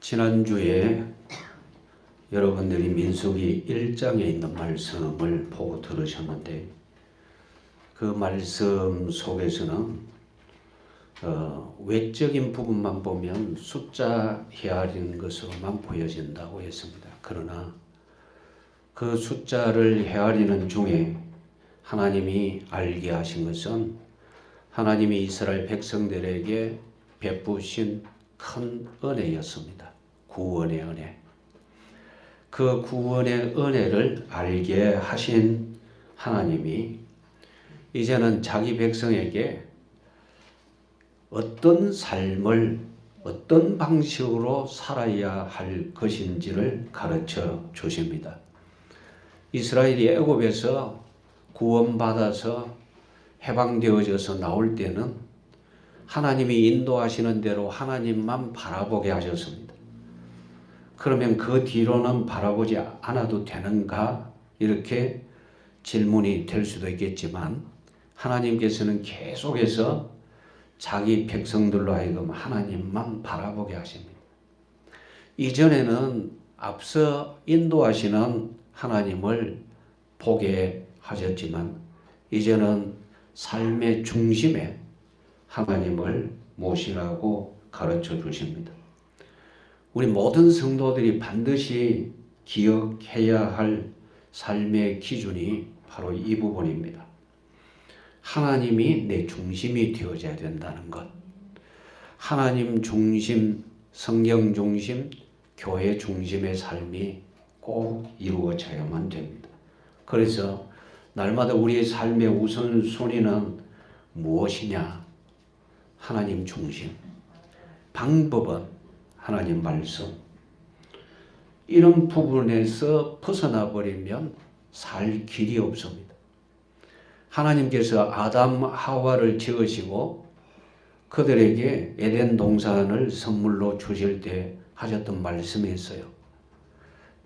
지난주에 여러분들이 민수기 1장에 있는 말씀을 보고 들으셨는데 그 말씀 속에서는 외적인 부분만 보면 숫자 헤아리는 것으로만 보여진다고 했습니다. 그러나 그 숫자를 헤아리는 중에 하나님이 알게 하신 것은 하나님이 이스라엘 백성들에게 베푸신 큰 은혜였습니다. 구원의 은혜. 그 구원의 은혜를 알게 하신 하나님이 이제는 자기 백성에게 어떤 삶을 어떤 방식으로 살아야 할 것인지를 가르쳐 주십니다. 이스라엘이 애굽에서 구원받아서 해방되어져서 나올 때는 하나님이 인도하시는 대로 하나님만 바라보게 하셨습니다. 그러면 그 뒤로는 바라보지 않아도 되는가? 이렇게 질문이 될 수도 있겠지만 하나님께서는 계속해서 자기 백성들로 하여금 하나님만 바라보게 하십니다. 이전에는 앞서 인도하시는 하나님을 보게 하셨지만 이제는 삶의 중심에 하나님을 모시라고 가르쳐 주십니다. 우리 모든 성도들이 반드시 기억해야 할 삶의 기준이 바로 이 부분입니다. 하나님이 내 중심이 되어져야 된다는 것. 하나님 중심, 성경 중심, 교회 중심의 삶이 꼭 이루어져야만 됩니다. 그래서 날마다 우리의 삶의 우선순위는 무엇이냐? 하나님 중심. 방법은 하나님 말씀. 이런 부분에서 벗어나 버리면 살 길이 없습니다. 하나님께서 아담 하와를 지으시고 그들에게 에덴 동산을 선물로 주실 때 하셨던 말씀이 있어요.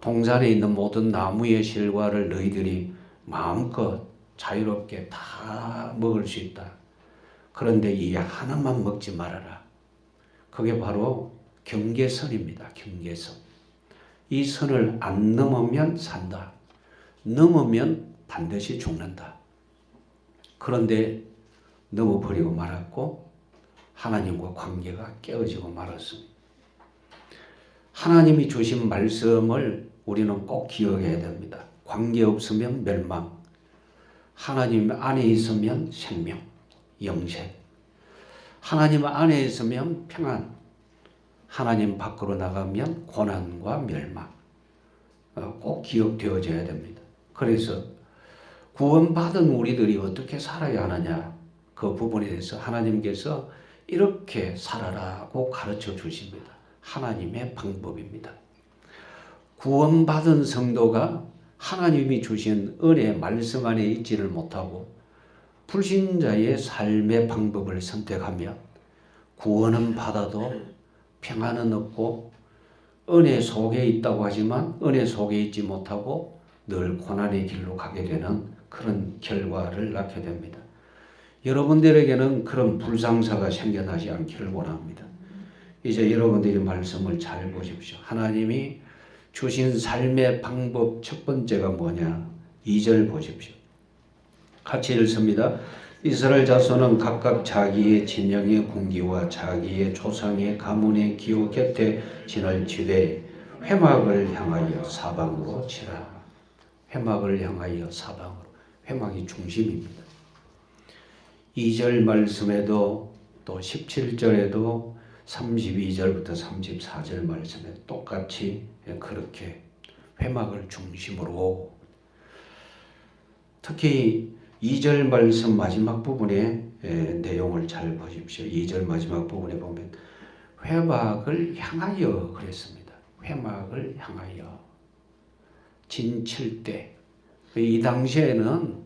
동산에 있는 모든 나무의 실과를 너희들이 마음껏 자유롭게 다 먹을 수 있다. 그런데 이 하나만 먹지 말아라. 그게 바로 경계선입니다. 경계선. 이 선을 안 넘으면 산다. 넘으면 반드시 죽는다. 그런데 넘어버리고 말았고 하나님과 관계가 깨어지고 말았습니다. 하나님이 주신 말씀을 우리는 꼭 기억해야 됩니다. 관계 없으면 멸망, 하나님 안에 있으면 생명, 영생. 하나님 안에 있으면 평안, 하나님 밖으로 나가면 고난과 멸망. 꼭 기억되어져야 됩니다. 그래서 구원받은 우리들이 어떻게 살아야 하느냐, 그 부분에 대해서 하나님께서 이렇게 살아라고 가르쳐 주십니다. 하나님의 방법입니다. 구원받은 성도가 하나님이 주신 은혜 말씀 안에 있지를 못하고 불신자의 삶의 방법을 선택하면 구원은 받아도 평안은 없고 은혜 속에 있다고 하지만 은혜 속에 있지 못하고 늘 고난의 길로 가게 되는 그런 결과를 낳게 됩니다. 여러분들에게는 그런 불상사가 생겨나지 않기를 원합니다. 이제 여러분들이 말씀을 잘 보십시오. 하나님이 주신 삶의 방법 첫 번째가 뭐냐? 2절 보십시오. 같이 읽습니다. 이스라엘 자손은 각각 자기의 진영의 군기와 자기의 조상의 가문의 기호 곁에 진을 치되 회막을 향하여 사방으로 치라. 회막을 향하여 사방으로. 회막이 중심입니다. 2절 말씀에도 또 17절에도 32절부터 34절 말씀에 똑같이 그렇게 회막을 중심으로, 특히 2절 말씀 마지막 부분에 내용을 잘 보십시오. 2절 마지막 부분에 보면 회막을 향하여 그랬습니다. 회막을 향하여 진칠 때, 이 당시에는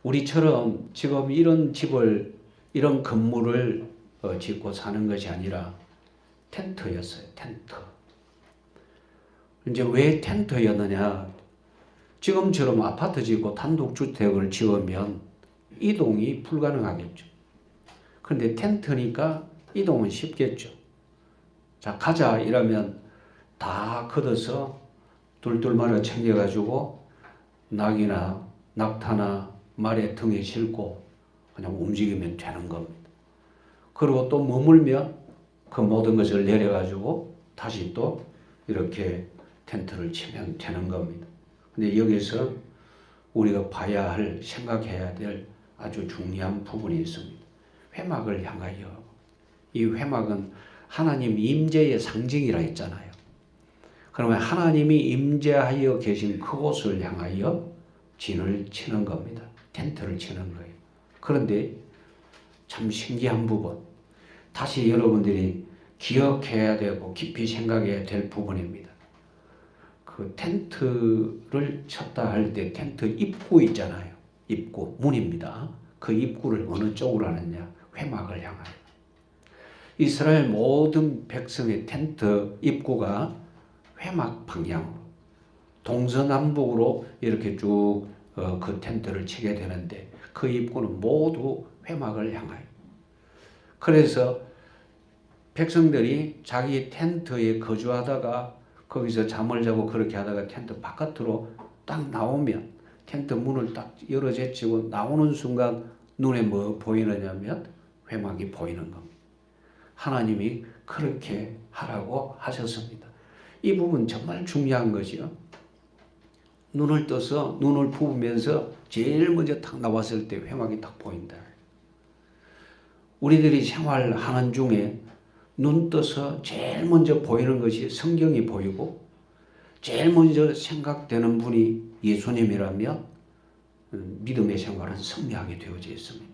우리처럼 지금 이런 집을, 이런 건물을 짓고 사는 것이 아니라 텐트였어요. 텐트. 이제 왜 텐트였느냐? 지금처럼 아파트 짓고 단독주택을 지으면 이동이 불가능하겠죠. 그런데 텐트니까 이동은 쉽겠죠. 자, 가자 이러면 다 걷어서 둘둘 말아 챙겨가지고 낙이나 낙타나 말의 등에 싣고 그냥 움직이면 되는 겁니다. 그리고 또 머물면 그 모든 것을 내려가지고 다시 또 이렇게 텐트를 치면 되는 겁니다. 근데 여기서 우리가 봐야 할, 생각해야 될 아주 중요한 부분이 있습니다. 회막을 향하여. 이 회막은 하나님 임재의 상징이라 했잖아요. 그러면 하나님이 임재하여 계신 그곳을 향하여 진을 치는 겁니다. 텐트를 치는 거예요. 그런데 참 신기한 부분, 다시 여러분들이 기억해야 되고 깊이 생각해야 될 부분입니다. 그 텐트를 쳤다 할 때 텐트 입구 있잖아요. 입구, 문입니다. 그 입구를 어느 쪽으로 하느냐? 회막을 향하여. 이스라엘 모든 백성의 텐트 입구가 회막 방향으로 동서남북으로 이렇게 쭉 그 텐트를 치게 되는데 그 입구는 모두 회막을 향하여. 그래서 백성들이 자기 텐트에 거주하다가 거기서 잠을 자고 그렇게 하다가 텐트 바깥으로 딱 나오면 텐트 문을 딱 열어 제치고 나오는 순간 눈에 뭐 보이느냐면 회막이 보이는 겁니다. 하나님이 그렇게 하라고 하셨습니다. 이 부분 정말 중요한 것이요. 눈을 떠서 눈을 부으면서 제일 먼저 딱 나왔을 때 회막이 딱 보인다. 우리들이 생활하는 중에 눈 떠서 제일 먼저 보이는 것이 성경이 보이고 제일 먼저 생각되는 분이 예수님이라면 믿음의 생활은 승리하게 되어져 있습니다.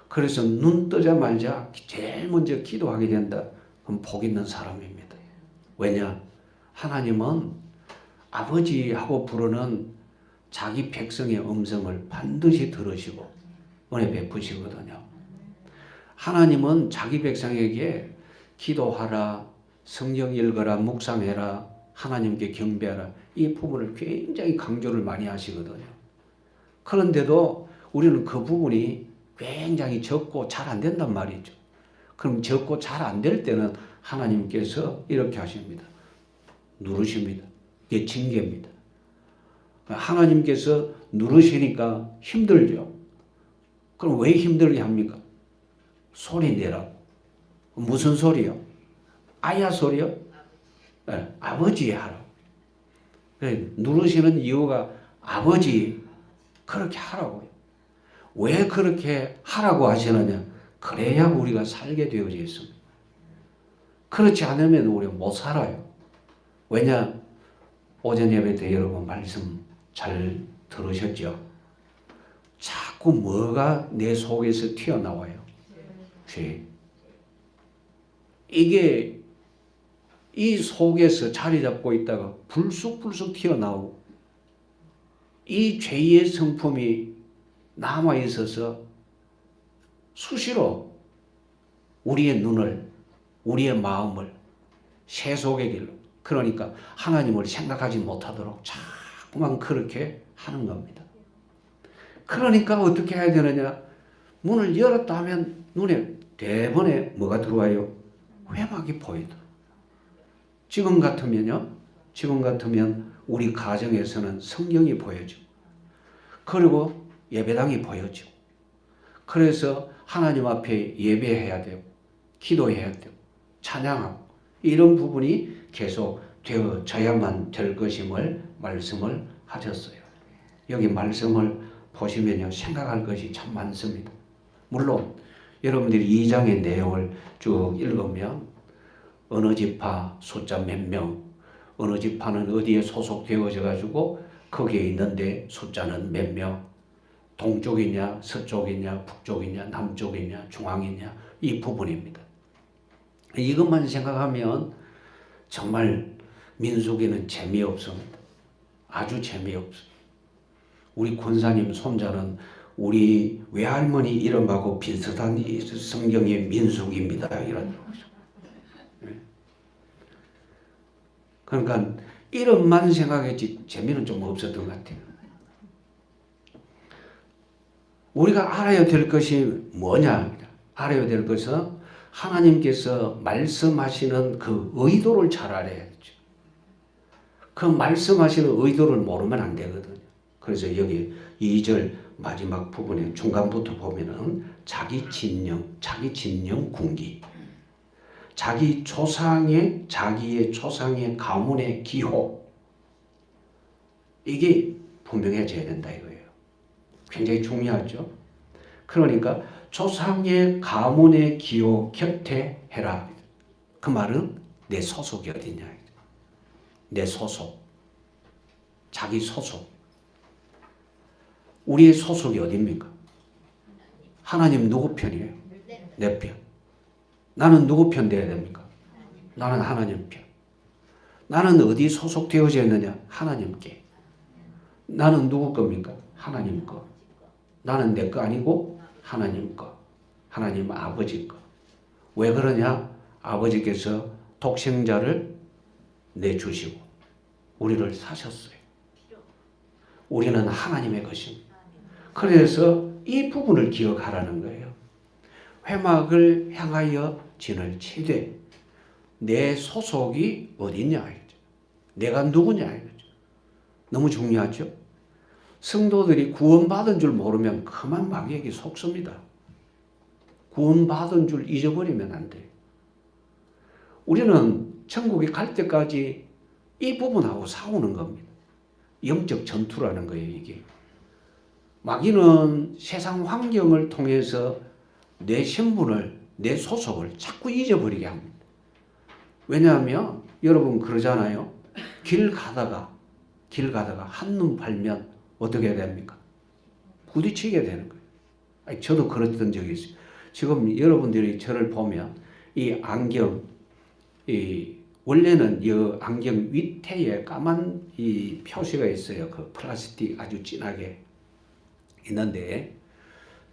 그래서 눈 뜨자마자 제일 먼저 기도하게 된다. 그럼 복 있는 사람입니다. 왜냐? 하나님은 아버지하고 부르는 자기 백성의 음성을 반드시 들으시고 은혜 베푸시거든요. 하나님은 자기 백성에게 기도하라, 성경 읽어라, 묵상해라, 하나님께 경배하라, 이 부분을 굉장히 강조를 많이 하시거든요. 그런데도 우리는 그 부분이 굉장히 적고 잘 안 된단 말이죠. 그럼 적고 잘 안 될 때는 하나님께서 이렇게 하십니다. 누르십니다. 이게 징계입니다. 하나님께서 누르시니까 힘들죠. 그럼 왜 힘들게 합니까? 소리 내라고. 무슨 소리요? 아야 소리요? 네, 아버지 하라고. 네, 누르시는 이유가 아버지 그렇게 하라고요. 왜 그렇게 하라고 하시느냐? 그래야 우리가 살게 되어져 있습니다. 그렇지 않으면 우리가 못 살아요. 왜냐? 오전 예배 때 여러분 말씀 잘 들으셨죠? 자꾸 뭐가 내 속에서 튀어나와요? 죄. 이게 이 속에서 자리 잡고 있다가 불쑥불쑥 튀어나오고 이 죄의 성품이 남아 있어서 수시로 우리의 눈을, 우리의 마음을 세속의 길로, 그러니까 하나님을 생각하지 못하도록 자꾸만 그렇게 하는 겁니다. 그러니까 어떻게 해야 되느냐? 문을 열었다 하면 눈에 대번에 뭐가 들어와요? 회막이 보이더라. 지금 같으면요. 지금 같으면 우리 가정에서는 성경이 보여지고 그리고 예배당이 보여지고 그래서 하나님 앞에 예배해야 되고 기도해야 되고 찬양하고 이런 부분이 계속 되어져야만 될 것임을 말씀을 하셨어요. 여기 말씀을 보시면요. 생각할 것이 참 많습니다. 물론 여러분들이 2장의 내용을 쭉 읽으면 어느 지파 숫자 몇 명, 어느 지파는 어디에 소속되어져 가지고 거기에 있는데 숫자는 몇 명, 동쪽이냐 서쪽이냐 북쪽이냐 남쪽이냐 중앙이냐 이 부분입니다. 이것만 생각하면 정말 민수기는 재미없습니다. 아주 재미없습니다. 우리 권사님 손자는 우리 외할머니 이름하고 비슷한 성경의 민수기입니다. 이런. 그러니까 이름만 생각했지 재미는 좀 없었던 것 같아요. 우리가 알아야 될 것이 뭐냐? 알아야 될 것은 하나님께서 말씀하시는 그 의도를 잘 알아야죠. 그 말씀하시는 의도를 모르면 안 되거든요. 그래서 여기 2절 마지막 부분에 중간부터 보면은 자기 진영 군기, 자기의 조상의 가문의 기호, 이게 분명해져야 된다 이거예요. 굉장히 중요하죠. 그러니까 조상의 가문의 기호 곁에 해라. 그 말은 내 소속이 어디냐. 내 소속, 자기 소속. 우리의 소속이 어디입니까? 하나님 누구 편이에요? 내 편. 나는 누구 편 돼야 됩니까? 나는 하나님 편. 나는 어디 소속되어져 있느냐? 하나님께. 나는 누구 겁니까? 하나님 거. 나는 내 거 아니고 하나님 거. 하나님 아버지 거. 왜 그러냐? 아버지께서 독생자를 내주시고 우리를 사셨어요. 우리는 하나님의 것입니다. 그래서 이 부분을 기억하라는 거예요. 회막을 향하여 진을 치되 내 소속이 어디냐, 내가 누구냐 이거죠. 너무 중요하죠. 성도들이 구원받은 줄 모르면 그만 마귀에게 속습니다. 구원받은 줄 잊어버리면 안 돼요. 우리는 천국에 갈 때까지 이 부분하고 싸우는 겁니다. 영적 전투라는 거예요, 이게. 마귀는 세상 환경을 통해서 내 신분을, 내 소속을 자꾸 잊어버리게 합니다. 왜냐하면 여러분 그러잖아요. 길 가다가 한눈 팔면 어떻게 해야 됩니까? 부딪히게 되는 거예요. 아니, 저도 그랬던 적이 있어요. 지금 여러분들이 저를 보면 이 안경, 원래는 이 안경 밑에 까만 이 표시가 있어요. 그 플라스틱 아주 진하게 있는데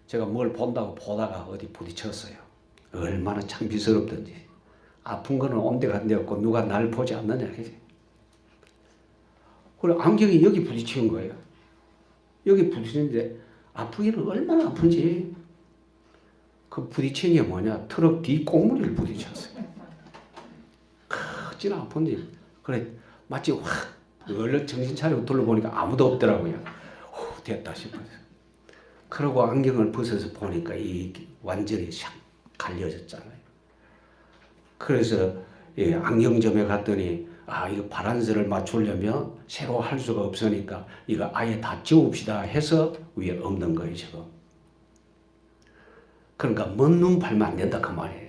제가 뭘 본다고 보다가 어디 부딪혔어요. 얼마나 창피스럽던지. 아픈 거는 온데간데 없고 누가 날 보지 않느냐. 그리고 안경이 여기 부딪힌 거예요. 여기 부딪히는데 아프기는 얼마나 아픈지. 그 부딪힌 게 뭐냐? 트럭 뒤 꽁무니를 부딪혔어요. 크지는 아픈지. 그래 마치 확 얼른 정신 차리고 둘러보니까 아무도 없더라고요. 됐다 싶어서. 그러고 안경을 벗어서 보니까 이 완전히 샥 갈려졌잖아요. 그래서 안경점에 갔더니 이거 바란스를 맞추려면 새로 할 수가 없으니까 이거 아예 다 지웁시다 해서 위에 없는 거예요 지금. 그러니까 먼 눈 팔면 안 된다 그 말이에요.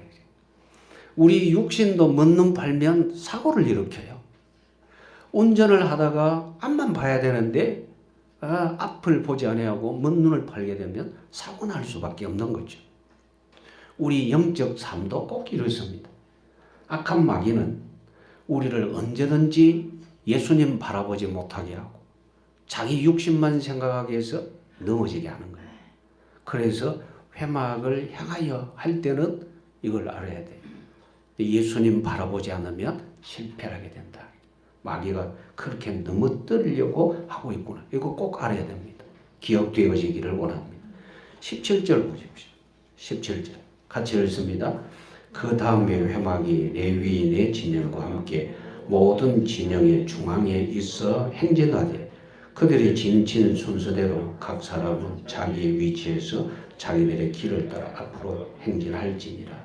우리 육신도 먼 눈 팔면 사고를 일으켜요. 운전을 하다가 앞만 봐야 되는데 앞을 보지 아니하고 먼 눈을 팔게 되면 사고 날 수밖에 없는 거죠. 우리 영적 삶도 꼭 이렇습니다. 악한 마귀는 우리를 언제든지 예수님 바라보지 못하게 하고 자기 육신만 생각하게 해서 넘어지게 하는 거예요. 그래서 회막을 향하여 할 때는 이걸 알아야 돼요. 예수님 바라보지 않으면 실패하게 된다. 마귀가 그렇게 넘어뜨리려고 하고 있구나. 이거 꼭 알아야 됩니다. 기억되어지기를 원합니다. 17절 보십시오. 17절 같이 읽습니다. 그 다음에 회막이 레위인의 진영과 함께 모든 진영의 중앙에 있어 행진하되 그들의 진친 순서대로 각 사람은 자기의 위치에서 자기들의 길을 따라 앞으로 행진할지니라.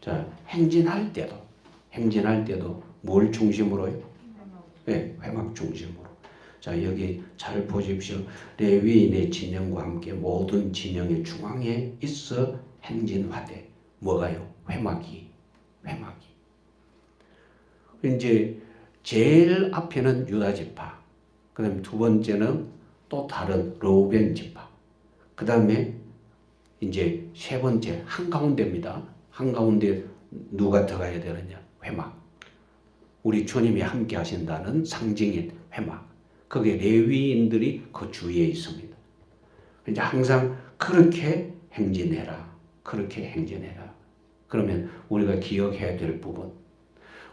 자, 행진할 때도 뭘 중심으로요? 네, 회막 중심으로. 자, 여기 잘 보십시오. 레위인의 진영과 함께 모든 진영의 중앙에 있어 행진하되 뭐가요? 회막이. 이제 제일 앞에는 유다 지파, 그다음에 두 번째는 또 다른 르우벤 지파, 그다음에 이제 세 번째 한가운데입니다. 한가운데 누가 들어가야 되느냐? 회막. 우리 주님이 함께 하신다는 상징인 회막. 그게 레위인들이 그 주위에 있습니다. 이제 항상 그렇게 행진해라. 그러면 우리가 기억해야 될 부분.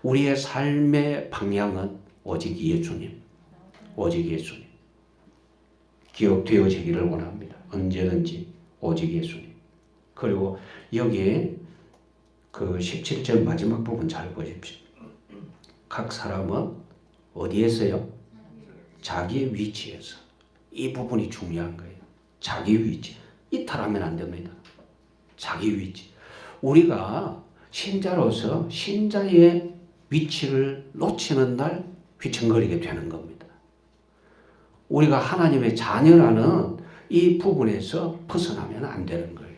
우리의 삶의 방향은 오직 예수님. 기억되어지기를 원합니다. 언제든지 오직 예수님. 그리고 여기에 그 17절 마지막 부분 잘 보십시오. 각 사람은 어디에서요? 자기의 위치에서. 이 부분이 중요한 거예요. 자기 위치. 이탈하면 안 됩니다. 자기 위치. 우리가 신자로서 신자의 위치를 놓치는 날 휘청거리게 되는 겁니다. 우리가 하나님의 자녀라는 이 부분에서 벗어나면 안 되는 거예요.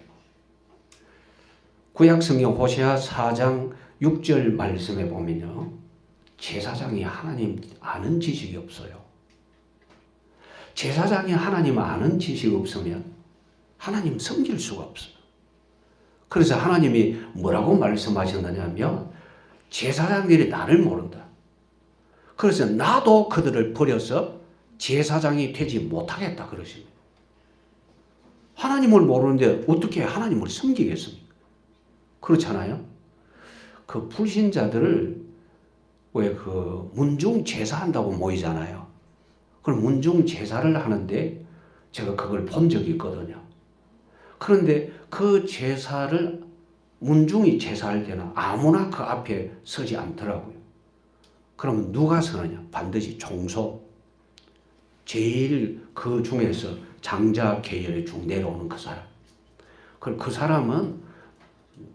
구약성경 호세아 4장 6절 말씀에 보면요. 제사장이 하나님 아는 지식이 없어요. 제사장이 하나님 아는 지식이 없으면 하나님 섬길 수가 없어요. 그래서 하나님이 뭐라고 말씀하셨느냐면 제사장들이 나를 모른다. 그래서 나도 그들을 버려서 제사장이 되지 못하겠다 그러십니다. 하나님을 모르는데 어떻게 하나님을 섬기겠습니까? 그렇잖아요. 그 불신자들을 왜 그 문중 제사한다고 모이잖아요. 그럼 문중 제사를 하는데 제가 그걸 본 적이 있거든요. 그런데 그 제사를 문중이 제사할 때는 아무나 그 앞에 서지 않더라고요. 그러면 누가 서느냐? 반드시 총소. 제일 그 중에서 장자 계열의 중 내려오는 그 사람. 그럼 그 사람은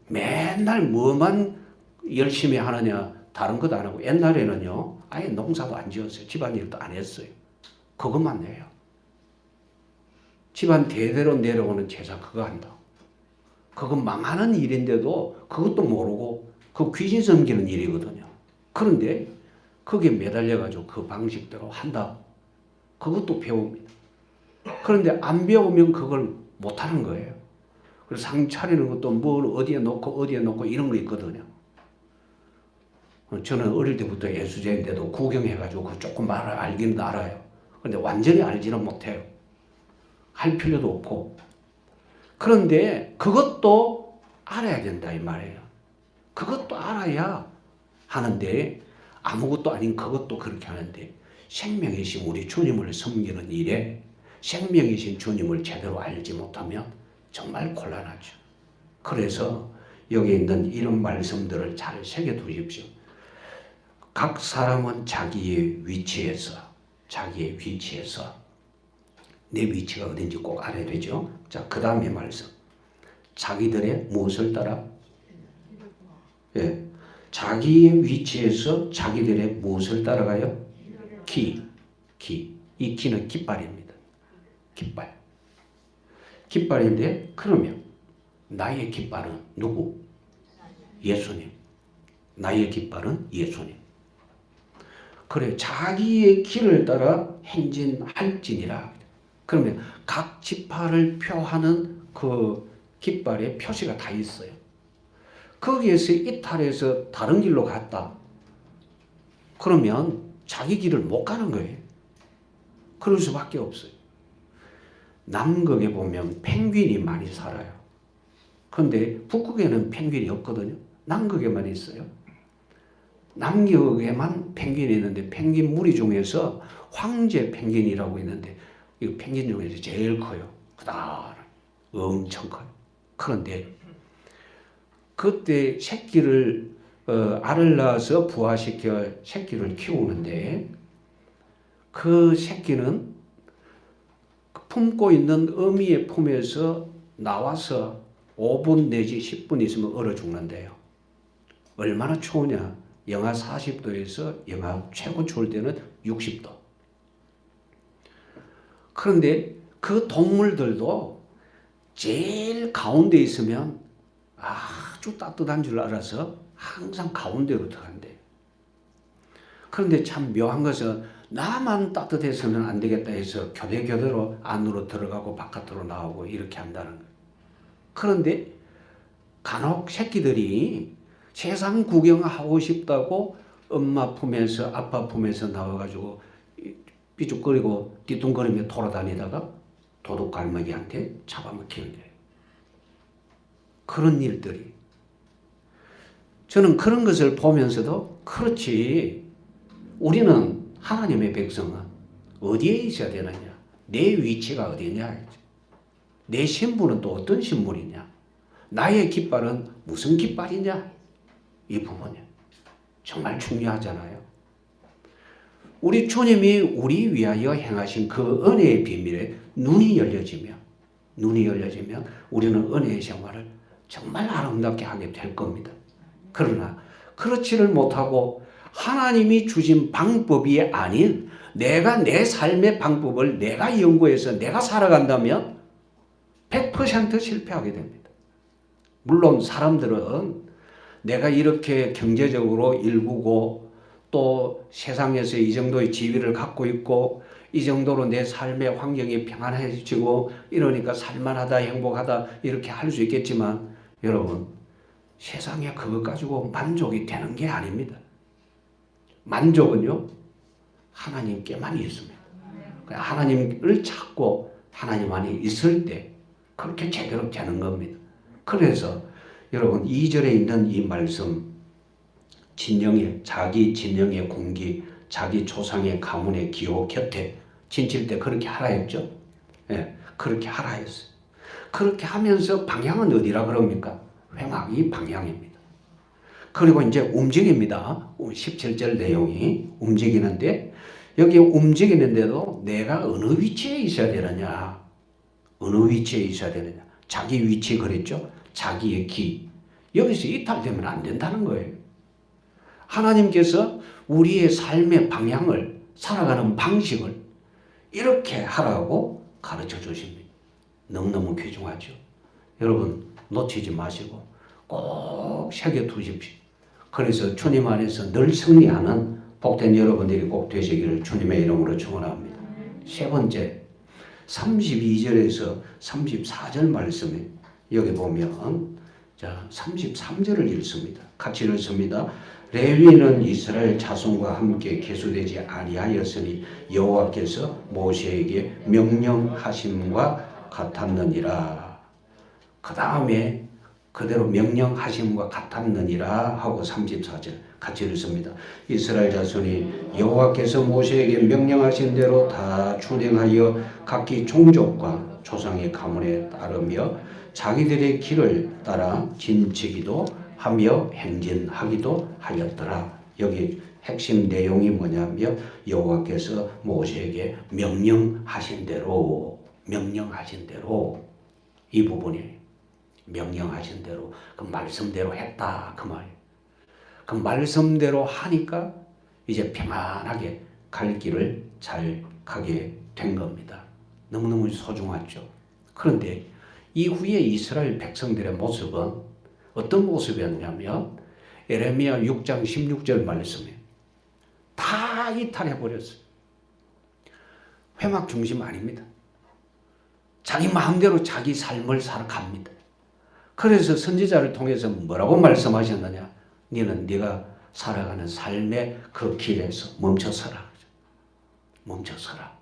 맨날 뭐만 열심히 하느냐? 다른 것 안 하고 옛날에는요. 아예 농사도 안 지었어요. 집안일도 안 했어요. 그것만 해요. 집안 대대로 내려오는 제사 그거 한다. 그거 망하는 일인데도 그것도 모르고 그 귀신 섬기는 일이거든요. 그런데 거기에 매달려가지고 그 방식대로 한다. 그것도 배웁니다. 그런데 안 배우면 그걸 못하는 거예요. 그래서 상 차리는 것도 뭘 어디에 놓고 이런 거 있거든요. 저는 어릴 때부터 예수제인데도 구경해가지고 조금 말을 알기는 알아요. 그런데 완전히 알지는 못해요. 할 필요도 없고. 그런데 그것도 알아야 된다 이 말이에요. 그것도 알아야 하는데 아무것도 아닌 그것도 그렇게 하는데 생명이신 우리 주님을 섬기는 일에 생명이신 주님을 제대로 알지 못하면 정말 곤란하죠. 그래서 여기 있는 이런 말씀들을 잘 새겨두십시오. 각 사람은 자기의 위치에서 내 위치가 어딘지 꼭 알아야 되죠. 자, 그 다음에 말씀. 자기들의 무엇을 따라? 예. 자기의 위치에서 자기들의 무엇을 따라가요? 기. 이 기는 깃발입니다. 깃발인데, 그러면 나의 깃발은 누구? 예수님. 나의 깃발은 예수님. 그래, 자기의 길을 따라 행진할지니라. 그러면 각 지파를 표하는 그 깃발에 표시가 다 있어요. 거기에서 이탈해서 다른 길로 갔다. 그러면 자기 길을 못 가는 거예요. 그럴 수밖에 없어요. 남극에 보면 펭귄이 많이 살아요. 그런데 북극에는 펭귄이 없거든요. 남극에만 있어요. 남극에만 펭귄이 있는데 펭귄 무리 중에서 황제 펭귄이라고 있는데 이 펭귄 중에서 제일 커요. 크다. 엄청 커요. 그런데 그때 새끼를 알을 낳아서 부화시켜 새끼를 키우는데 그 새끼는 품고 있는 어미의 품에서 나와서 5분 내지 10분 있으면 얼어 죽는데요. 얼마나 추우냐? 영하 40도에서 영하 최고 추울 때는 60도. 그런데 그 동물들도 제일 가운데 있으면 아주 따뜻한 줄 알아서 항상 가운데로 들어간대요. 그런데 참 묘한 것은 나만 따뜻해서는 안 되겠다 해서 교대교대로 안으로 들어가고 바깥으로 나오고 이렇게 한다는 거예요. 그런데 간혹 새끼들이 세상 구경하고 싶다고 엄마 품에서 아빠 품에서 나와가지고 삐죽거리고 뒤뚱거리며 돌아다니다가 도둑갈매기한테 잡아먹히는 거예요. 그런 일들이. 저는 그런 것을 보면서도 그렇지, 우리는 하나님의 백성은 어디에 있어야 되느냐? 내 위치가 어디냐? 내 신분은 또 어떤 신분이냐? 나의 깃발은 무슨 깃발이냐? 이 부분이 정말 중요하잖아요. 우리 주님이 우리 위하여 행하신 그 은혜의 비밀에 눈이 열려지면 우리는 은혜의 생활을 정말 아름답게 하게 될 겁니다. 그러나 그렇지를 못하고 하나님이 주신 방법이 아닌 내가 내 삶의 방법을 내가 연구해서 내가 살아간다면 100% 실패하게 됩니다. 물론 사람들은 내가 이렇게 경제적으로 일구고 또 세상에서 이 정도의 지위를 갖고 있고 이 정도로 내 삶의 환경이 평안해지고 이러니까 살만하다 행복하다 이렇게 할 수 있겠지만 여러분 세상에 그것 가지고 만족이 되는 게 아닙니다. 만족은요 하나님께만 있습니다. 하나님을 찾고 하나님 안에 있을 때 그렇게 제대로 되는 겁니다. 그래서 여러분 2절에 있는 이 말씀 자기 진영의 공기 자기 조상의 가문의 기호 곁에 진칠 때 그렇게 하라 했죠. 예, 그렇게 하라 했어요. 그렇게 하면서 방향은 어디라 그럽니까? 회막이 방향입니다. 그리고 이제 움직입니다. 17절 내용이 움직이는데 여기 움직이는데도 내가 어느 위치에 있어야 되느냐? 어느 위치에 있어야 되느냐? 자기 위치 그랬죠? 자기의 기. 여기서 이탈되면 안 된다는 거예요. 하나님께서 우리의 삶의 방향을 살아가는 방식을 이렇게 하라고 가르쳐 주십니다. 너무너무 귀중하죠. 여러분 놓치지 마시고 꼭 새겨 두십시오. 그래서 주님 안에서 늘 승리하는 복된 여러분들이 꼭 되시기를 주님의 이름으로 축원합니다. 세 번째 32절에서 34절 말씀에 여기 보면 자 33절을 읽습니다. 같이 읽습니다. 레위는 이스라엘 자손과 함께 계수되지 아니하였으니 여호와께서 모세에게 명령하심과 같았느니라. 그 다음에 그대로 명령하심과 같았느니라 하고 34절 같이 읽습니다. 이스라엘 자손이 여호와께서 모세에게 명령하신 대로 다 준행하여 각기 종족과 조상의 가문에 따르며 자기들의 길을 따라 진치기도 하며 행진하기도 하였더라. 여기 핵심 내용이 뭐냐면 여호와께서 모세에게 명령하신 대로 이 부분이 명령하신 대로 그 말씀대로 했다 그 말이에요. 그 말씀대로 하니까 이제 평안하게 갈 길을 잘 가게 된 겁니다. 너무너무 소중하죠. 그런데 이후에 이스라엘 백성들의 모습은 어떤 모습이었냐면 에레미야 6장 16절 말씀에 다 이탈해버렸어요. 회막 중심 아닙니다. 자기 마음대로 자기 삶을 살아갑니다. 그래서 선지자를 통해서 뭐라고 말씀하셨느냐? 너는 네가 살아가는 삶의 그 길에서 멈춰서라. 멈춰서라.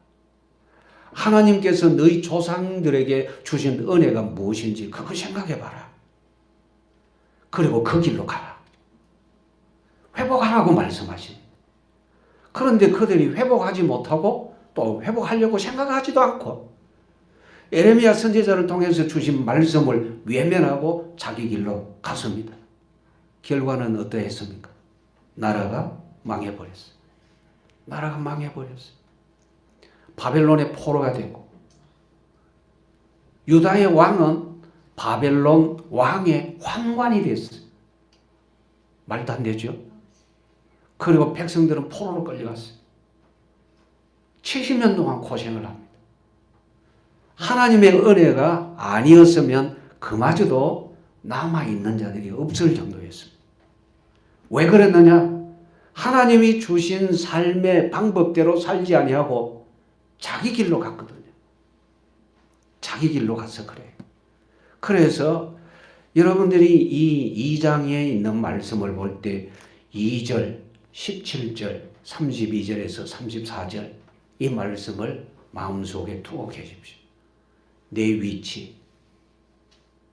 하나님께서 너희 조상들에게 주신 은혜가 무엇인지 그거 생각해봐라. 그리고 그 길로 가라. 회복하라고 말씀하십니다. 그런데 그들이 회복하지 못하고 또 회복하려고 생각하지도 않고 에레미야 선지자를 통해서 주신 말씀을 외면하고 자기 길로 갔습니다. 결과는 어떠했습니까? 나라가 망해버렸어요. 나라가 망해버렸어요. 바벨론의 포로가 되고 유다의 왕은 바벨론 왕의 환관이 됐어요. 말도 안 되죠? 그리고 백성들은 포로로 끌려갔어요. 70년 동안 고생을 합니다. 하나님의 은혜가 아니었으면 그마저도 남아있는 자들이 없을 정도였습니다. 왜 그랬느냐? 하나님이 주신 삶의 방법대로 살지 아니하고 자기 길로 갔거든요. 자기 길로 가서 그래요. 그래서 여러분들이 이 2장에 있는 말씀을 볼 때 2절, 17절, 32절에서 34절 이 말씀을 마음속에 두고 계십시오. 내 위치,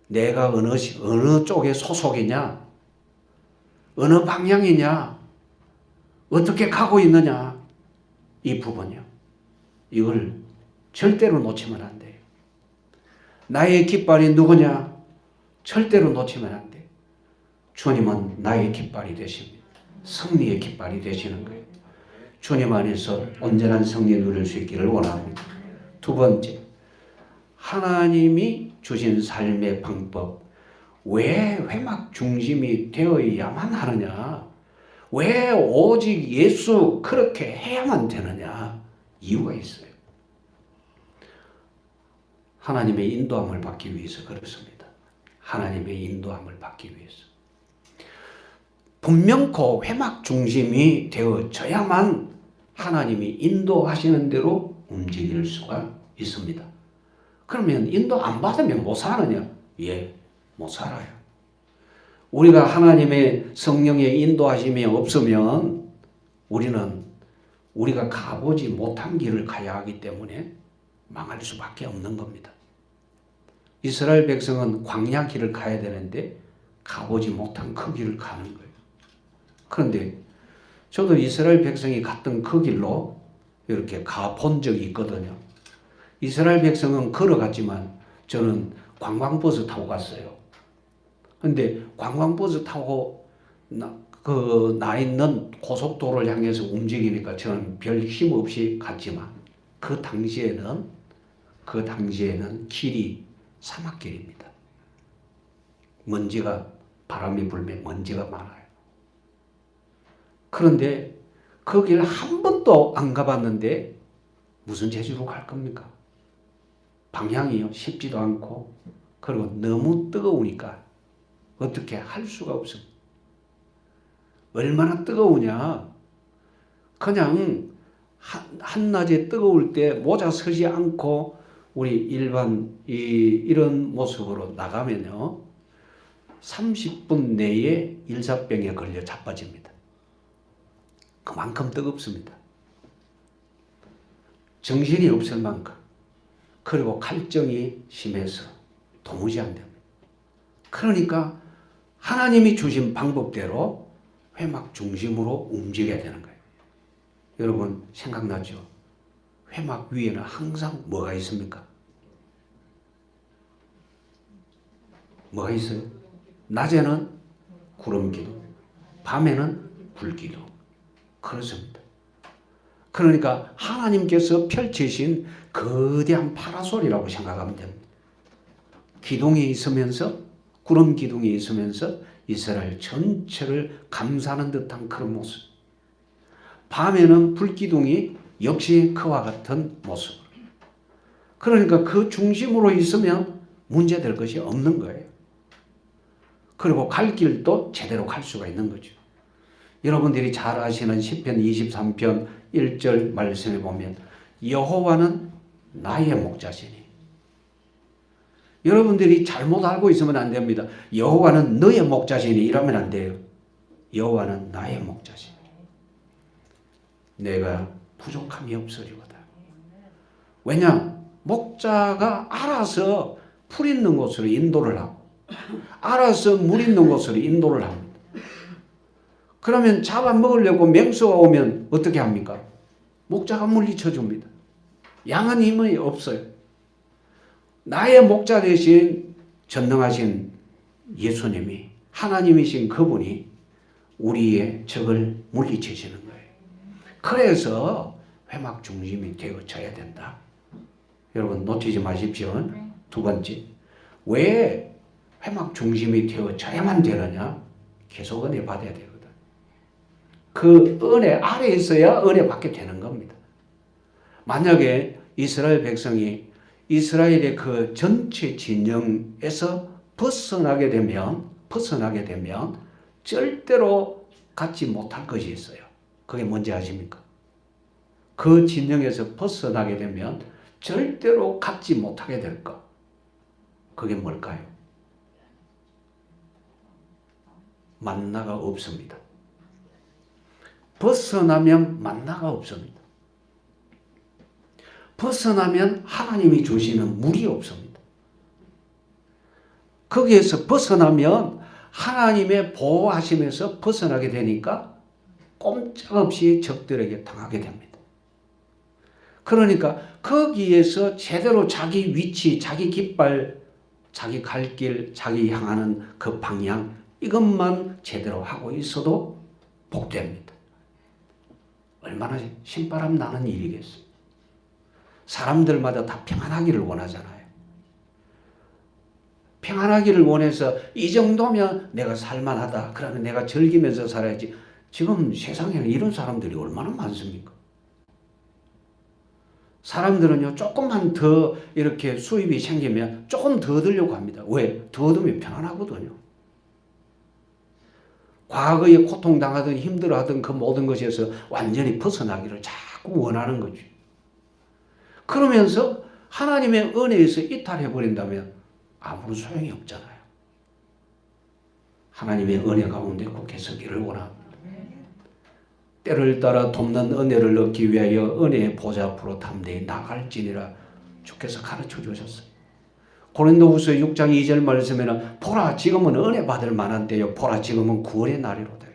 내가 어느 쪽에 소속이냐, 어느 방향이냐, 어떻게 가고 있느냐, 이 부분이요. 이걸 절대로 놓치면 안 돼요. 나의 깃발이 누구냐? 절대로 놓치면 안 돼요. 주님은 나의 깃발이 되십니다. 승리의 깃발이 되시는 거예요. 주님 안에서 온전한 승리 누릴 수 있기를 원합니다. 두 번째, 하나님이 주신 삶의 방법. 왜 회막 중심이 되어야만 하느냐? 왜 오직 예수 그렇게 해야만 되느냐? 이유가 있어요. 하나님의 인도함을 받기 위해서 그렇습니다. 하나님의 인도함을 받기 위해서. 분명코 회막 중심이 되어져야만 하나님이 인도하시는 대로 움직일 수가 있습니다. 그러면 인도 안 받으면 못 사느냐? 예, 못 살아요. 우리가 하나님의 성령의 인도하심이 없으면 우리는 우리가 가보지 못한 길을 가야 하기 때문에 망할 수밖에 없는 겁니다. 이스라엘 백성은 광야 길을 가야 되는데 가보지 못한 그 길을 가는 거예요. 그런데 저도 이스라엘 백성이 갔던 그 길로 이렇게 가본 적이 있거든요. 이스라엘 백성은 걸어갔지만 저는 관광버스 타고 갔어요. 근데 관광버스 타고 나 있는 고속도로를 향해서 움직이니까 저는 별 힘 없이 갔지만 그 당시에는 길이 사막길입니다. 바람이 불면 먼지가 많아요. 그런데 그 길 한 번도 안 가봤는데 무슨 재주로 갈 겁니까? 방향이요 쉽지도 않고 그리고 너무 뜨거우니까 어떻게 할 수가 없습니다. 얼마나 뜨거우냐? 그냥 한낮에 뜨거울 때 모자 쓰지 않고 우리 일반 이런 모습으로 나가면요 30분 내에 일사병에 걸려 자빠집니다. 그만큼 뜨겁습니다. 정신이 없을 만큼. 그리고 갈증이 심해서 도무지 안 됩니다. 그러니까 하나님이 주신 방법대로 회막 중심으로 움직여야 되는 거예요. 여러분 생각나죠? 회막 위에는 항상 뭐가 있습니까? 뭐가 있어요? 낮에는 구름기둥, 밤에는 불기둥. 그렇습니다. 그러니까 하나님께서 펼치신 거대한 파라솔이라고 생각하면 됩니다. 기둥이 있으면서 구름 기둥이 있으면서 이스라엘 전체를 감싸는 듯한 그런 모습. 밤에는 불기둥이 역시 그와 같은 모습. 그러니까 그 중심으로 있으면 문제될 것이 없는 거예요. 그리고 갈 길도 제대로 갈 수가 있는 거죠. 여러분들이 잘 아시는 시편 23편 1절 말씀에 보면 여호와는 나의 목자시니. 여러분들이 잘못 알고 있으면 안 됩니다. 여호와는 너의 목자시니 이러면 안 돼요. 여호와는 나의 목자시니. 내가 부족함이 없으리로다. 왜냐? 목자가 알아서 풀 있는 곳으로 인도를 하고 알아서 물 있는 곳으로 인도를 합니다. 그러면 잡아먹으려고 맹수가 오면 어떻게 합니까? 목자가 물리쳐 줍니다. 양은 힘이 없어요. 나의 목자 대신 전능하신 예수님이 하나님이신 그분이 우리의 적을 물리치시는 거예요. 그래서 회막 중심이 되어져야 된다. 여러분 놓치지 마십시오. 두 번째, 왜 회막 중심이 되어져야만 되느냐? 계속 은혜 받아야 되거든. 그 은혜 아래에 있어야 은혜 받게 되는 겁니다. 만약에 이스라엘 백성이 이스라엘의 그 전체 진영에서 벗어나게 되면 절대로 갖지 못할 것이 있어요. 그게 뭔지 아십니까? 그 진영에서 벗어나게 되면 절대로 갖지 못하게 될 것. 그게 뭘까요? 만나가 없습니다. 벗어나면 만나가 없습니다. 벗어나면 하나님이 주시는 물이 없습니다. 거기에서 벗어나면 하나님의 보호하심에서 벗어나게 되니까 꼼짝없이 적들에게 당하게 됩니다. 그러니까 거기에서 제대로 자기 위치, 자기 깃발, 자기 갈 길, 자기 향하는 그 방향 이것만 제대로 하고 있어도 복됩니다. 얼마나 신바람 나는 일이겠어요. 사람들마다 다 평안하기를 원하잖아요. 평안하기를 원해서 이 정도면 내가 살만하다. 그러면 내가 즐기면서 살아야지. 지금 세상에는 이런 사람들이 얼마나 많습니까? 사람들은요, 조금만 더 이렇게 수입이 생기면 조금 더 얻으려고 합니다. 왜? 더 얻으면 편안하거든요. 과거에 고통당하던 힘들어하던 그 모든 것에서 완전히 벗어나기를 자꾸 원하는 거죠. 그러면서 하나님의 은혜에서 이탈해버린다면 아무런 소용이 없잖아요. 하나님의 은혜 가운데 굳게 서기를 원합니다. 때를 따라 돕는 은혜를 얻기 위하여 은혜의 보좌 앞으로 담대히 나갈지니라 주께서 가르쳐 주셨어요. 고린도후서 6장 2절 말씀에는 보라 지금은 은혜 받을 만한 때요 보라 지금은 구원의 날이로다.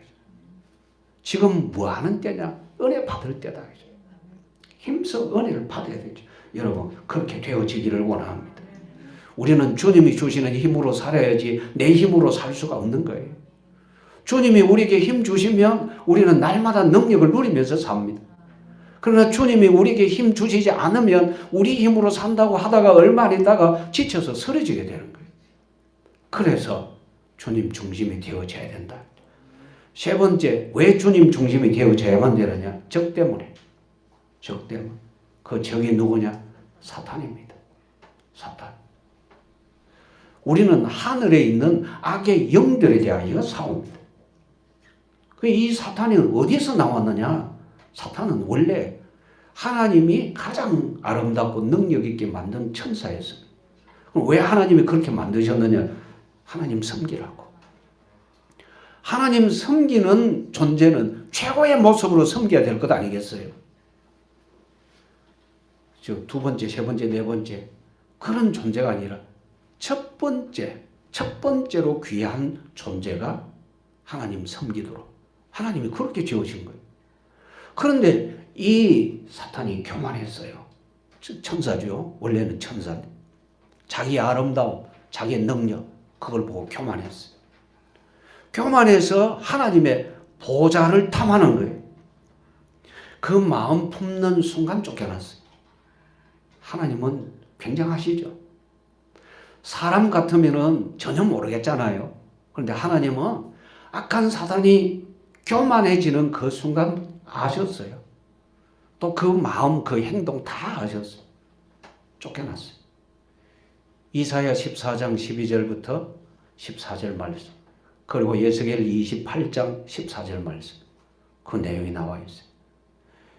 지금 뭐하는 때냐? 은혜 받을 때다. 힘써 은혜를 받아야 되죠. 여러분 그렇게 되어지기를 원합니다. 우리는 주님이 주시는 힘으로 살아야지 내 힘으로 살 수가 없는 거예요. 주님이 우리에게 힘 주시면 우리는 날마다 능력을 누리면서 삽니다. 그러나 주님이 우리에게 힘 주시지 않으면 우리 힘으로 산다고 하다가 얼마 안 있다가 지쳐서 쓰러지게 되는 거예요. 그래서 주님 중심이 되어져야 된다. 세 번째, 왜 주님 중심이 되어져야만 되느냐? 적 때문에. 적 때문에. 그 적이 누구냐? 사탄입니다. 사탄. 우리는 하늘에 있는 악의 영들에 대하여 싸웁니다. 이 사탄이 어디서 나왔느냐? 사탄은 원래 하나님이 가장 아름답고 능력 있게 만든 천사였습니다. 그럼 왜 하나님이 그렇게 만드셨느냐? 하나님 섬기라고. 하나님 섬기는 존재는 최고의 모습으로 섬겨야 될 것 아니겠어요? 즉 두 번째, 세 번째, 네 번째 그런 존재가 아니라 첫 번째로 귀한 존재가 하나님 섬기도록 하나님이 그렇게 지으신 거예요. 그런데 이 사탄이 교만했어요. 천사죠. 원래는 천사인데 자기의 아름다움, 자기의 능력 그걸 보고 교만했어요. 교만해서 하나님의 보좌를 탐하는 거예요. 그 마음 품는 순간 쫓겨났어요. 하나님은 굉장하시죠. 사람 같으면 전혀 모르겠잖아요. 그런데 하나님은 악한 사단이 교만해지는 그 순간 아셨어요. 또 그 마음, 그 행동 다 아셨어요. 쫓겨났어요. 이사야 14장 12절부터 14절 말씀, 그리고 예스겔 28장 14절 말씀, 그 내용이 나와 있어요.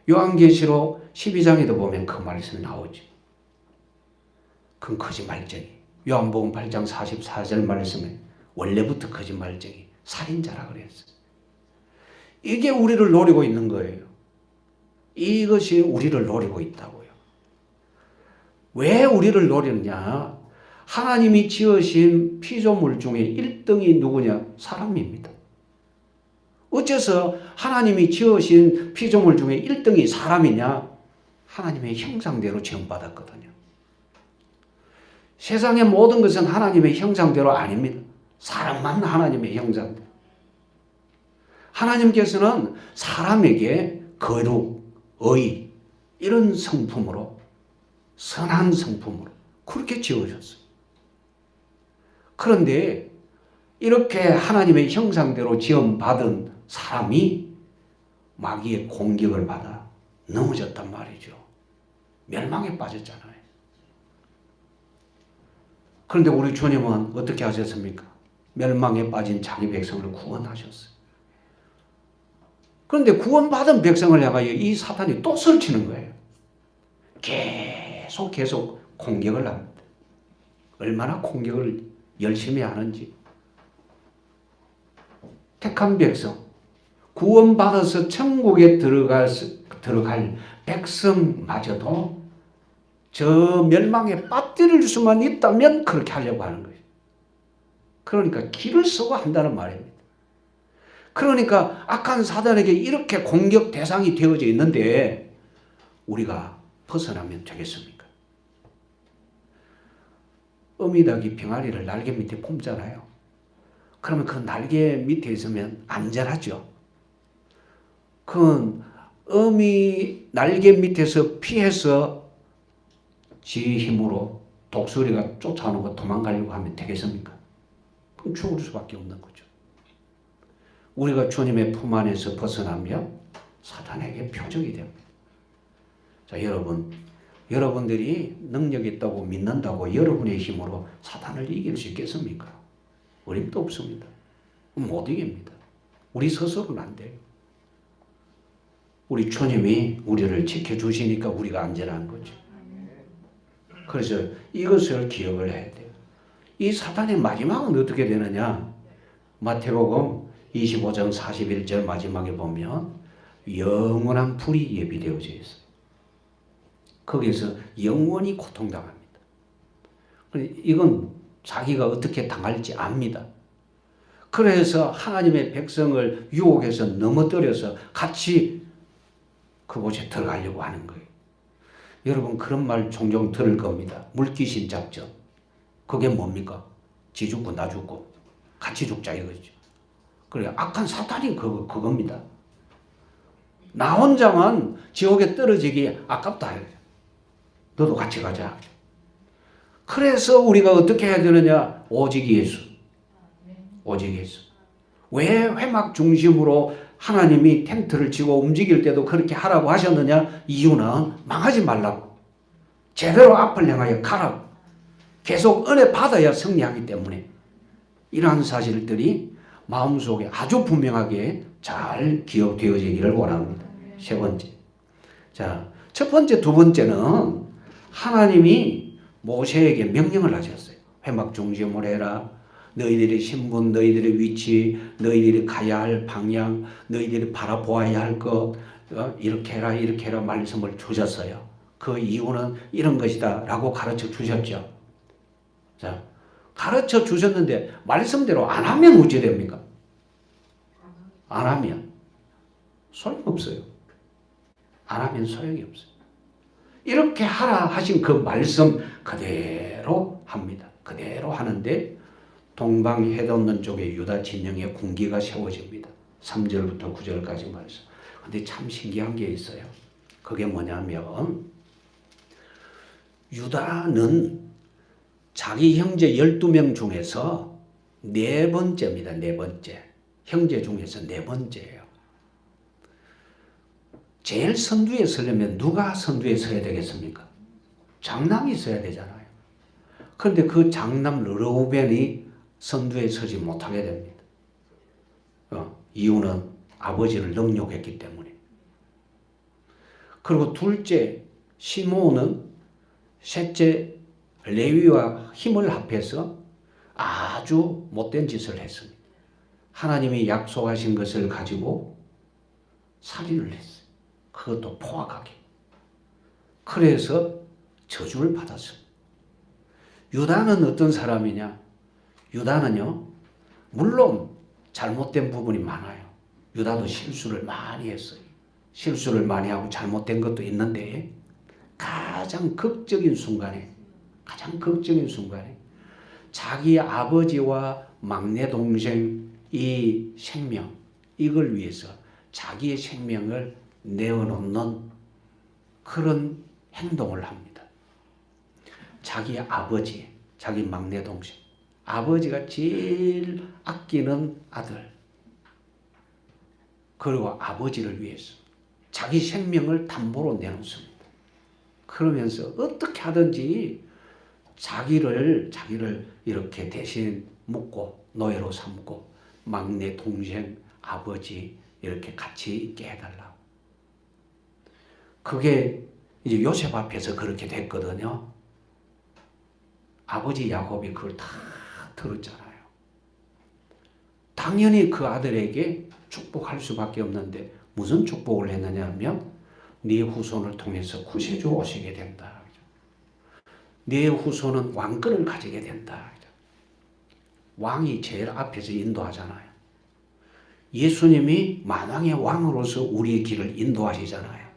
요한계시록 12장에도 보면 그 말씀이 나오죠. 그건 거짓말쟁이. 요한복음 8장 44절 말씀에 원래부터 거짓말쟁이, 살인자라 그랬어요. 이게 우리를 노리고 있는 거예요. 이것이 우리를 노리고 있다고요. 왜 우리를 노리느냐? 하나님이 지으신 피조물 중에 1등이 누구냐? 사람입니다. 어째서 하나님이 지으신 피조물 중에 1등이 사람이냐? 하나님의 형상대로 지음받았거든요. 세상의 모든 것은 하나님의 형상대로 아닙니다. 사람만 하나님의 형상대로. 하나님께서는 사람에게 거룩, 의 이런 성품으로, 선한 성품으로 그렇게 지으셨어요. 그런데 이렇게 하나님의 형상대로 지음받은 사람이 마귀의 공격을 받아 넘어졌단 말이죠. 멸망에 빠졌잖아요. 그런데 우리 주님은 어떻게 하셨습니까? 멸망에 빠진 자기 백성을 구원하셨어요. 그런데 구원받은 백성을 향하여 이 사탄이 또 설치는 거예요. 계속 공격을 합니다. 얼마나 공격을 열심히 하는지. 택한 백성, 구원받아서 천국에 들어갈 백성마저도 저 멸망에 빠뜨릴 수만 있다면 그렇게 하려고 하는 거예요. 그러니까 길을 쓰고 한다는 말입니다. 그러니까 악한 사단에게 이렇게 공격 대상이 되어져 있는데 우리가 벗어나면 되겠습니까? 어미닭이 병아리를 날개 밑에 품잖아요. 그러면 그 날개 밑에 있으면 안전하죠. 그건 어미 날개 밑에서 피해서 지 힘으로 독수리가 쫓아오는 거 도망가려고 하면 되겠습니까? 그럼 죽을 수밖에 없는 거죠. 우리가 주님의 품 안에서 벗어나면 사탄에게 표적이 됩니다. 자, 여러분들이 능력이 있다고 믿는다고 여러분의 힘으로 사탄을 이길 수 있겠습니까? 어림도 없습니다. 못 이깁니다. 우리 스스로는 안 돼요. 우리 주님이 우리를 지켜주시니까 우리가 안전한 거죠. 그래서 이것을 기억을 해야 돼요. 이 사탄의 마지막은 어떻게 되느냐? 마태복음 25장 41절 마지막에 보면 영원한 불이 예비되어져 있어요. 거기서 영원히 고통당합니다. 이건 자기가 어떻게 당할지 압니다. 그래서 하나님의 백성을 유혹해서 넘어뜨려서 같이 그곳에 들어가려고 하는 거예요. 여러분 그런 말 종종 들을 겁니다. 물귀신 작전. 그게 뭡니까? 지 죽고 나 죽고 같이 죽자 이거죠. 그래 악한 사탄이 그겁니다. 나 혼자만 지옥에 떨어지기 아깝다. 너도 같이 가자. 그래서 우리가 어떻게 해야 되느냐? 오직 예수. 오직 예수. 왜 회막 중심으로 하나님이 텐트를 치고 움직일 때도 그렇게 하라고 하셨느냐? 이유는 망하지 말라고. 제대로 앞을 향하여 가라고. 계속 은혜 받아야 승리하기 때문에 이러한 사실들이 마음속에 아주 분명하게 잘 기억되어지기를 원합니다. 세 번째. 자, 첫 번째, 두 번째는 하나님이 모세에게 명령을 하셨어요. 회막 중심으로 해라. 너희들의 신분, 너희들의 위치, 너희들이 가야 할 방향, 너희들이 바라보아야 할 것, 이렇게 해라, 이렇게 해라 말씀을 주셨어요. 그 이유는 이런 것이다 라고 가르쳐 주셨죠. 자, 가르쳐 주셨는데 말씀대로 안 하면 어찌 됩니까? 안 하면 소용없어요. 안 하면 소용이 없어요. 이렇게 하라 하신 그 말씀 그대로 합니다. 그대로 하는데 동방해돋는 쪽에 유다 진영의 군기가 세워집니다. 3절부터 9절까지 말씀. 근데 참 신기한 게 있어요. 그게 뭐냐면 유다는 자기 형제 12명 중에서 네 번째입니다. 네 번째. 형제 중에서 네 번째예요. 제일 선두에 서려면 누가 선두에 서야 되겠습니까? 장남이 서야 되잖아요. 그런데 그 장남 르우벤이 선두에 서지 못하게 됩니다. 이유는 아버지를 능욕했기 때문에. 그리고 둘째 시므온은 셋째 레위와 힘을 합해서 아주 못된 짓을 했습니다. 하나님이 약속하신 것을 가지고 살인을 했어요. 그것도 포악하게. 그래서 저주를 받았습니다. 유다는 어떤 사람이냐? 유다는요, 물론 잘못된 부분이 많아요. 유다도 실수를 많이 했어요. 실수를 많이 하고 잘못된 것도 있는데 가장 극적인 순간에 자기 아버지와 막내 동생 이 생명, 이걸 위해서 자기의 생명을 내어놓는 그런 행동을 합니다. 자기 아버지, 자기 막내 동생, 아버지가 제일 아끼는 아들, 그리고 아버지를 위해서 자기 생명을 담보로 내놓습니다. 그러면서 어떻게 하든지 자기를 이렇게 대신 묻고 노예로 삼고 막내 동생, 아버지 이렇게 같이 있게 해달라고. 그게 이제 요셉 앞에서 그렇게 됐거든요. 아버지 야곱이 그걸 다 들었잖아요. 당연히 그 아들에게 축복할 수밖에 없는데 무슨 축복을 했느냐 하면 네 후손을 통해서 구세주 오시게 된다. 네 후손은 왕권을 가지게 된다. 왕이 제일 앞에서 인도하잖아요. 예수님이 만왕의 왕으로서 우리의 길을 인도하시잖아요.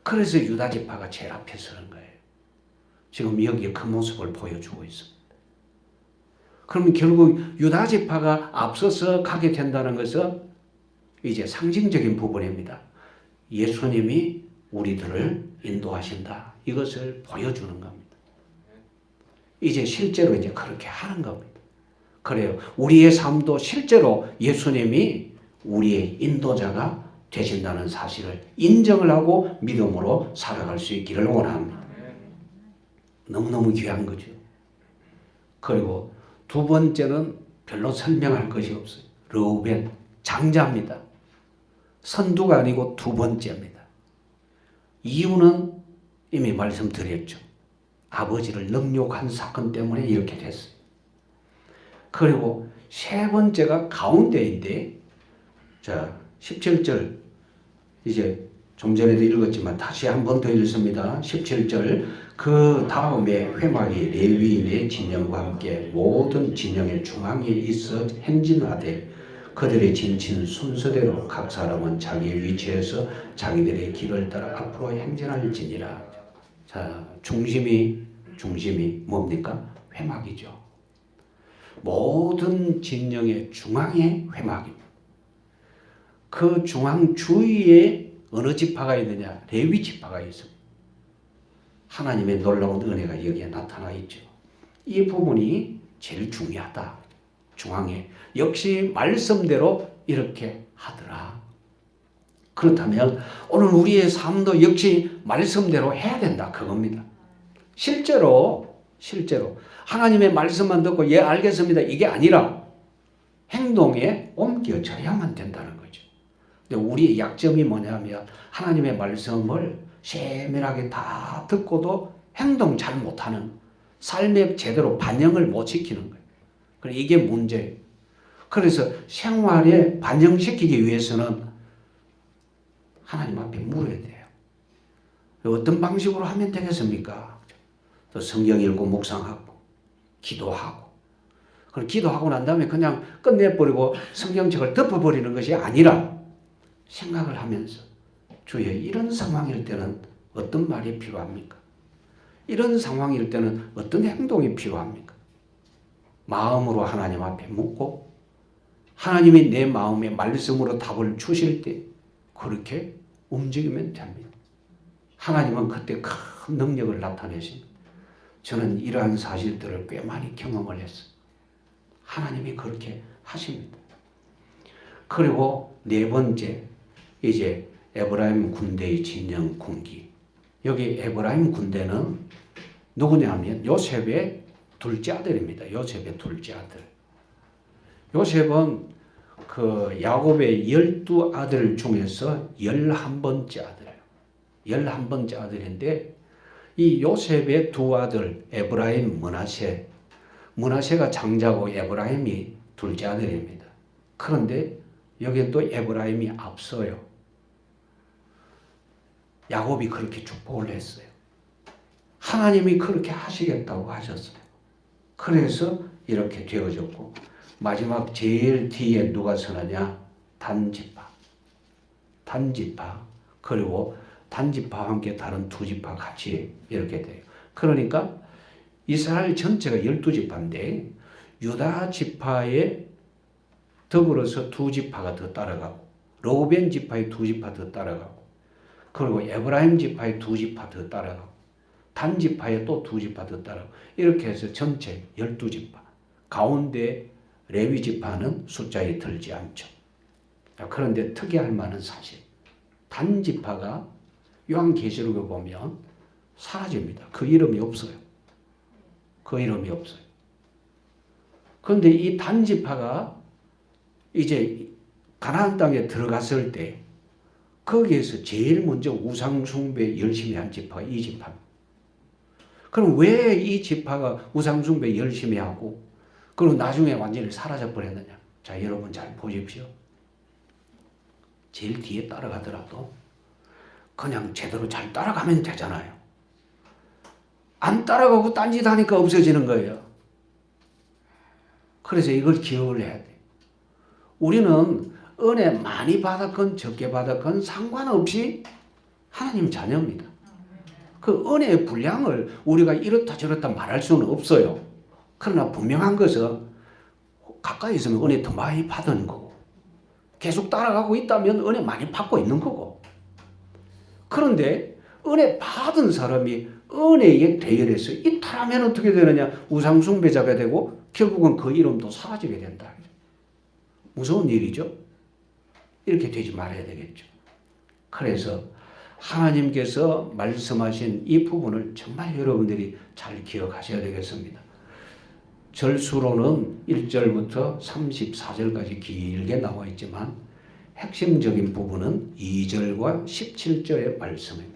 그래서 유다 지파가 제일 앞에 서는 거예요. 지금 여기에 그 모습을 보여주고 있습니다. 그러면 결국 유다 지파가 앞서서 가게 된다는 것은 이제 상징적인 부분입니다. 예수님이 우리들을 인도하신다. 이것을 보여주는 겁니다. 이제 실제로 이제 그렇게 하는 겁니다. 그래요. 우리의 삶도 실제로 예수님이 우리의 인도자가 되신다는 사실을 인정을 하고 믿음으로 살아갈 수 있기를 원합니다. 너무너무 귀한 거죠. 그리고 두 번째는 별로 설명할 것이 없어요. 르우벤, 장자입니다. 선두가 아니고 두 번째입니다. 이유는 이미 말씀드렸죠. 아버지를 능욕한 사건 때문에 이렇게 됐어요. 그리고 세 번째가 가운데인데, 자, 17절, 이제 좀 전에도 읽었지만 다시 한 번 더 읽습니다. 17절, 그 다음에 회막이 레위인의 진영과 함께 모든 진영의 중앙에 있어 행진하되 그들의 진친 순서대로 각 사람은 자기 위치에서 자기들의 길을 따라 앞으로 행진할지니라. 자, 중심이 뭡니까? 회막이죠. 모든 진영의 중앙에 회막입니다. 그 중앙 주위에 어느 지파가 있느냐? 레위 지파가 있습니다. 하나님의 놀라운 은혜가 여기에 나타나 있죠. 이 부분이 제일 중요하다. 중앙에. 역시 말씀대로 이렇게 하더라. 그렇다면 오늘 우리의 삶도 역시 말씀대로 해야 된다. 그겁니다. 실제로 하나님의 말씀만 듣고 예 알겠습니다. 이게 아니라 행동에 옮겨져야만 된다는 거죠. 근데 우리의 약점이 뭐냐면 하나님의 말씀을 세밀하게 다 듣고도 행동 잘 못하는, 삶에 제대로 반영을 못 시키는 거예요. 그래서 이게 문제예요. 그래서 생활에 반영시키기 위해서는 하나님 앞에 물어야 돼요. 어떤 방식으로 하면 되겠습니까? 또 성경 읽고 묵상하고 기도하고, 그럼 기도하고 난 다음에 그냥 끝내버리고 성경책을 덮어버리는 것이 아니라 생각을 하면서 주여, 이런 상황일 때는 어떤 말이 필요합니까? 이런 상황일 때는 어떤 행동이 필요합니까? 마음으로 하나님 앞에 묻고 하나님이 내 마음에 말씀으로 답을 주실 때 그렇게 움직이면 됩니다. 하나님은 그때 큰 능력을 나타내십니다. 저는 이러한 사실들을 꽤 많이 경험을 했어요. 하나님이 그렇게 하십니다. 그리고 네 번째, 이제 에브라임 군대의 진영 군기. 여기 에브라임 군대는 누구냐면 요셉의 둘째 아들입니다. 요셉의 둘째 아들. 요셉은 그 야곱의 12아들 중에서 11번째 아들이에요. 11번째 아들인데 이 요셉의 두 아들 에브라임, 므낫세가 장자고 에브라임이 둘째 아들입니다. 그런데 여기에 또 에브라임이 앞서요. 야곱이 그렇게 축복을 했어요. 하나님이 그렇게 하시겠다고 하셨어요. 그래서 이렇게 되어졌고, 마지막 제일 뒤에 누가 서느냐? 단지파. 그리고 단지파와 함께 다른 두 지파 같이 이렇게 돼요. 그러니까 이스라엘 전체가 12지파인데 유다 지파에 더불어서 두 지파가 더 따라가고, 르우벤 지파의 두 지파 더 따라가고, 그리고 에브라임 지파의 두 지파 더 따라가고, 단 지파의 또 두 지파 더 따라가고, 이렇게 해서 전체 12지파. 가운데 레위 지파는 숫자에 들지 않죠. 그런데 특이할 만한 사실, 단 지파가 요한계시록에 보면 사라집니다. 그 이름이 없어요. 그런데 이 단 지파가 이제 가나안 땅에 들어갔을 때 거기에서 제일 먼저 우상 숭배 열심히 한 지파가 이 지파입니다. 그럼 왜 이 지파가 우상 숭배 열심히 하고 그리고 나중에 완전히 사라져 버렸느냐? 자, 여러분 잘 보십시오. 제일 뒤에 따라가더라도 그냥 제대로 잘 따라가면 되잖아요. 안 따라가고 딴짓 하니까 없어지는 거예요. 그래서 이걸 기억을 해야 돼요. 우리는 은혜 많이 받았건 적게 받았건 상관없이 하나님 자녀입니다. 그 은혜의 분량을 우리가 이렇다 저렇다 말할 수는 없어요. 그러나 분명한 것은 가까이 있으면 은혜 더 많이 받은 거고, 계속 따라가고 있다면 은혜 많이 받고 있는 거고, 그런데 은혜 받은 사람이 은혜에 대열해서 이탈하면 어떻게 되느냐? 우상숭배자가 되고 결국은 그 이름도 사라지게 된다. 무서운 일이죠. 이렇게 되지 말아야 되겠죠. 그래서 하나님께서 말씀하신 이 부분을 정말 여러분들이 잘 기억하셔야 되겠습니다. 절수로는 1절부터 34절까지 길게 나와 있지만 핵심적인 부분은 2절과 17절의 말씀입니다.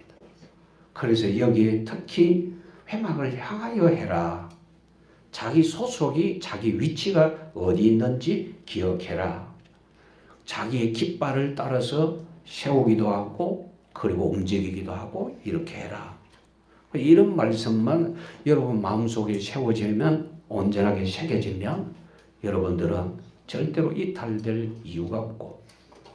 그래서 여기에 특히 회막을 향하여 해라. 자기 소속이 자기 위치가 어디 있는지 기억해라. 자기의 깃발을 따라서 세우기도 하고 그리고 움직이기도 하고 이렇게 해라. 이런 말씀만 여러분 마음속에 세워지면 온전하게 새겨지면 여러분들은 절대로 이탈될 이유가 없고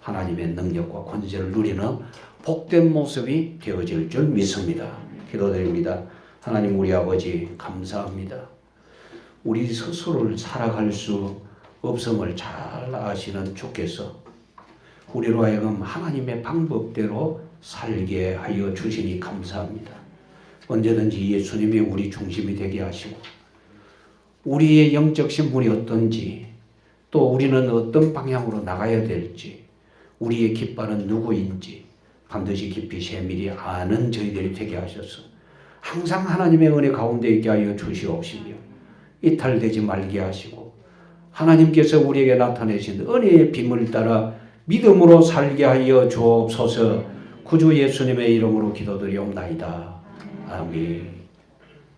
하나님의 능력과 권세를 누리는 복된 모습이 되어질 줄 믿습니다. 기도드립니다. 하나님 우리 아버지 감사합니다. 우리 스스로를 살아갈 수 없음을 잘 아시는 주께서 우리로 하여금 하나님의 방법대로 살게 하여 주시니 감사합니다. 언제든지 예수님이 우리 중심이 되게 하시고 우리의 영적 신분이 어떤지 또 우리는 어떤 방향으로 나가야 될지 우리의 깃발은 누구인지 반드시 깊이 세밀히 아는 저희들이 되게 하셔서 항상 하나님의 은혜 가운데 있게 하여 주시옵시며 이탈되지 말게 하시고 하나님께서 우리에게 나타내신 은혜의 빔을 따라 믿음으로 살게 하여 주옵소서. 구주 예수님의 이름으로 기도드리옵나이다. 아멘.